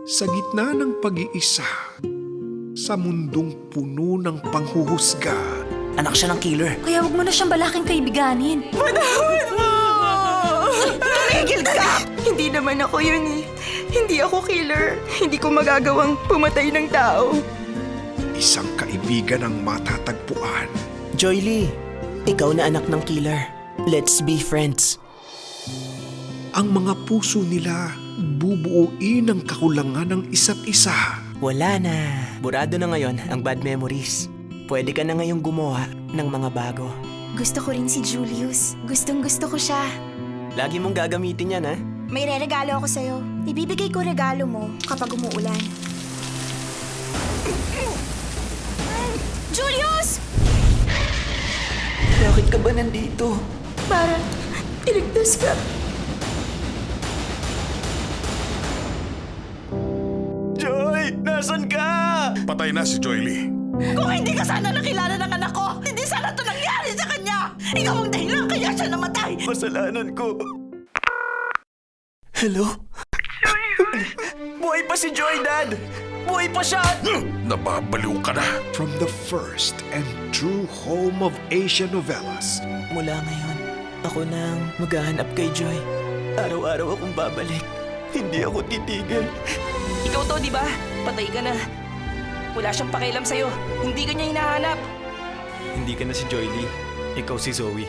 Sa gitna ng pag-iisa, sa mundong puno ng panghuhusga, Anak siya ng killer. Kaya huwag mo na siyang balaking kaibiganin. Panahon mo! Tumigil ka! Hindi naman ako yun eh. Hindi ako killer. Hindi ko magagawang pumatay ng tao. isang kaibigan ang matatagpuan. Joy Lee, ikaw na anak ng killer. Let's be friends. Ang mga puso nila bubuuin ang kakulangan ng isa't isa. Wala na. Burado na ngayon ang bad memories. Pwede ka na ngayong gumawa ng mga bago. Gusto ko rin si Julius. Gustong-gusto ko siya. Lagi mong gagamitin yan, ha? May re-regalo ako sa'yo. Ibibigay ko regalo mo kapag umuulan. Julius! Bakit ka ba nandito? Para iligtas ka. Joy! Nasaan ka? Patay na si Joy Lee. Kung hindi ka sana nakilala ng anak ko, hindi sana ito nangyari sa kanya. Ikaw ang dahilan kaya siya namatay. Masalanan ko. Hello? Buhay pa si Joy, Dad! Buhay pa siya! Nababaliw ka na. From the first and true home of Asian novellas, Mula ngayon, ako nang maghahanap kay Joy. Araw-araw akong babalik. Hindi ako titigil. Ikaw to, di ba? Patay ka na. Wala siyang pakialam sa'yo. Hindi ka niya hinahanap. Hindi ka na si Joy Lee. Ikaw si Zoe.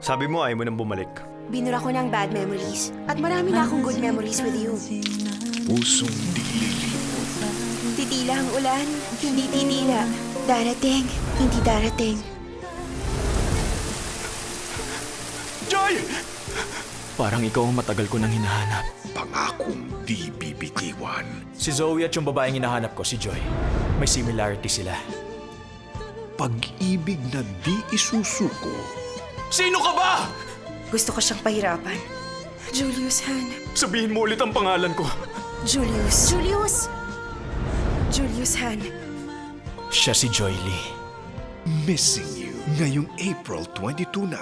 Sabi mo ayaw mo nang bumalik. Binura ko ng bad memories. At marami na akong good memories with you. pusong dililimo. Titila ang ulan, hindi titila. Darating, hindi darating. Joy! Parang ikaw ang matagal ko nang hinahanap. Pangakong di bibitiwan. Si Zoe at yung babaeng hinahanap ko, si Joy. May similarity sila. Pag-ibig na di isusuko. Sino ka ba? Gusto ko siyang pahirapan. Julius Han. Sabihin mo ulit ang pangalan ko. Julius. Julius! Julius Han. Siya si Joy Lee. Missing You. Ngayong April 22 na